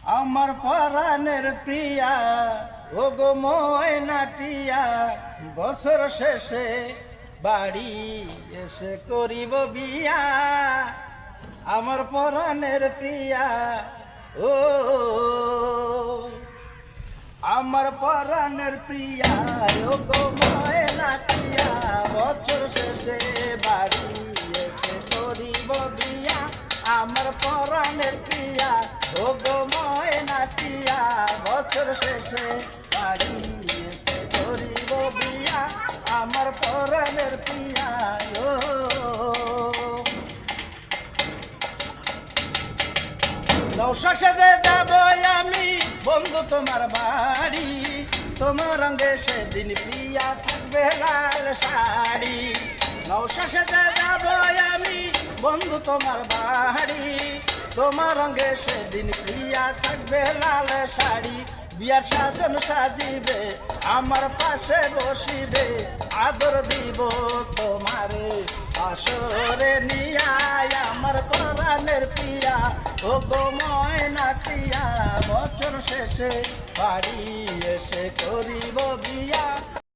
আমার পরাণের প্রিয়া ও গো ময়নাটিয়া, বছর শেষে বাড়ি এসে করিব বিয়া। আমার পরাণের প্রিয়া ও, আমার পরাণের প্রিয়া ও গো ময়নাটিয়া, বছর শেষে বাড়ি এসে করিব বিয়া। আমার পরাণের প্রিয়া ও গো ময়নাটিয়া, বছর শেষে বাড়ি এসে করিব বিয়া। আমার পরাণের প্রিয়া ও, নৌশা সেজে যাব আমি বন্ধু তোমার বাড়ি, তোমার রঙে সেদিন প্রিয়া থাকবে লাল শাড়ি। নৌশা সেজে যাব আমি বন্ধু তোমার বাড়ি, তোমার রঙে সেদিন প্রিয়া থাকবে লাল শাড়ি। বিয়ার সাজন সাজিবে আমার পাশে বসিবে, আদর দিব তোমারে আসরে নিয়ায়। আমার পরাণের প্রিয়া ও গো ময়নাটিয়া, বছর শেষে বাড়ি এসে করিব বিয়া।